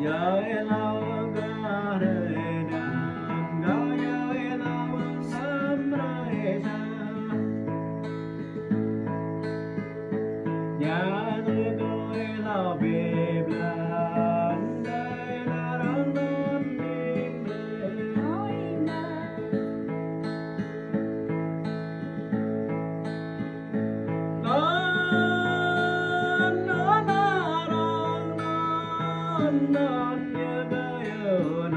Giới lao ga đời đàn ga giới lao sớm rơi xa nhà tôi lao về blan đây là đón đón đêm nói non non non non non như bây giờ